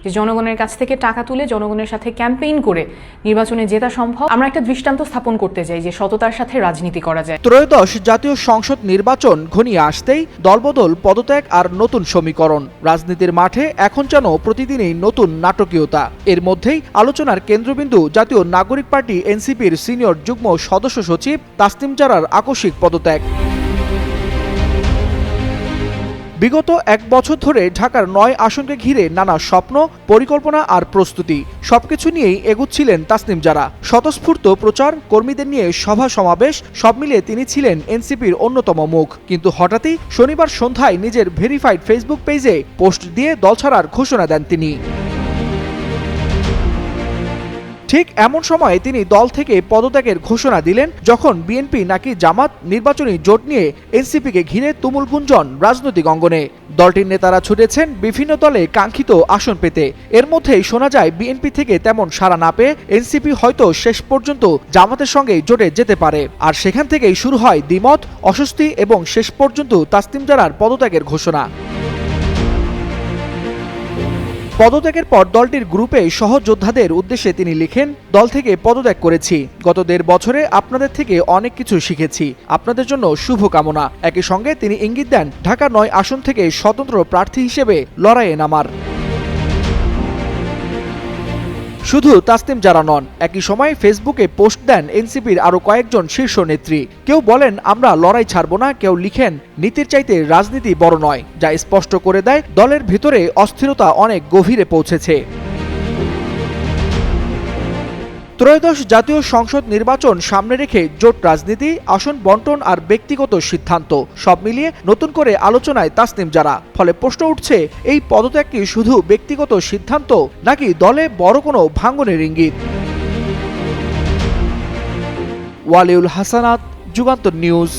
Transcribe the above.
যে জনগণের কাছ থেকে টাকা তুলে জনগণের সাথে ক্যাম্পেইন করে নির্বাচনে জেতা সম্ভব। আমরা একটা দৃষ্টান্ত স্থাপন করতে চাই যে সততার সাথে রাজনীতি করা যায়। ত্রয়োদশ জাতীয় সংসদ নির্বাচন ঘনিয়ে আসতেই দলবদল, পদত্যাগ আর নতুন সমীকরণ। রাজনীতির মাঠে এখন যেন প্রতিদিনই নতুন নাটকীয়তা। এর মধ্যেই আলোচনার কেন্দ্রবিন্দু জাতীয় নাগরিক পার্টি এনসিপির সিনিয়র যুগ্ম সদস্য সচিব তাসনিম জারার আকস্মিক পদত্যাগ। বিগত এক বছর ধরে ঢাকার ৯ আসনকে ঘিরে নানা স্বপ্ন, পরিকল্পনা আর প্রস্তুতি সবকিছু নিয়েই এগুচ্ছিলেন তাসনিম জারা। স্বতঃস্ফূর্ত প্রচার, কর্মীদের নিয়ে সভা সমাবেশ সব মিলিয়ে তিনি ছিলেন এনসিপির অন্যতম মুখ। কিন্তু হঠাৎই শনিবার সন্ধ্যায় নিজের ভেরিফাইড ফেসবুক পেজে পোস্ট দিয়ে দল ছাড়ার ঘোষণা দেন তিনি। ঠিক এমন সময়ে তিনি দল থেকে পদত্যাগের ঘোষণা দিলেন যখন বিএনপি নাকি জামাত নির্বাচনী জোট নিয়ে এনসিপিকে ঘিরে তুমুল গুঞ্জন রাজনৈতিক অঙ্গনে। দলটির নেতারা ছুটেছেন বিভিন্ন দলে কাঙ্ক্ষিত আসন পেতে। এর মধ্যেই শোনা যায় বিএনপি থেকে তেমন সাড়া না পেয়ে এনসিপি হয়তো শেষ পর্যন্ত জামাতের সঙ্গে জোটে যেতে পারে। আর সেখান থেকেই শুরু হয় দ্বিমত, অস্বস্তি এবং শেষ পর্যন্ত তাসনিম জারার পদত্যাগের ঘোষণা। পদত্যাগের পর দলটির গ্রুপে সহযোদ্ধাদের উদ্দেশ্যে তিনি লিখেন, দল থেকে পদত্যাগ করেছি। গত ১.৫ বছরে আপনাদের থেকে অনেক কিছু শিখেছি। আপনাদের জন্য শুভকামনা। একই সঙ্গে তিনি ইঙ্গিত দেন ঢাকা ৯ আসন থেকে স্বতন্ত্র প্রার্থী হিসেবে লড়াইয়ে নামার। শুধু তাসনিম জারা নন, একই সময় ফেসবুকে পোস্ট দেন এনসিপির আরো কয়েকজন শীর্ষ নেত্রী। কেউ বলেন আমরা লড়াই ছাড়ব না, কেউ লিখেন নীতির চাইতে রাজনীতি বড় নয়, যা স্পষ্ট করে দেয় দলের ভিতরে অস্থিরতা অনেক গভীরে পৌঁছেছে। ত্রয়োদশ জাতীয় সংসদ নির্বাচন সামনে রেখে জোট রাজনীতি, আসন বন্টন আর ব্যক্তিগত সিদ্ধান্ত সব মিলিয়ে নতুন করে আলোচনায় তাসনিম জারা। ফলে প্রশ্ন উঠছে, এই পদত্যাগ কি শুধু ব্যক্তিগত সিদ্ধান্ত নাকি দলে বড় কোনো ভাঙনের ইঙ্গিত? ওয়ালিউল হাসানাত, যুগান্তর নিউজ।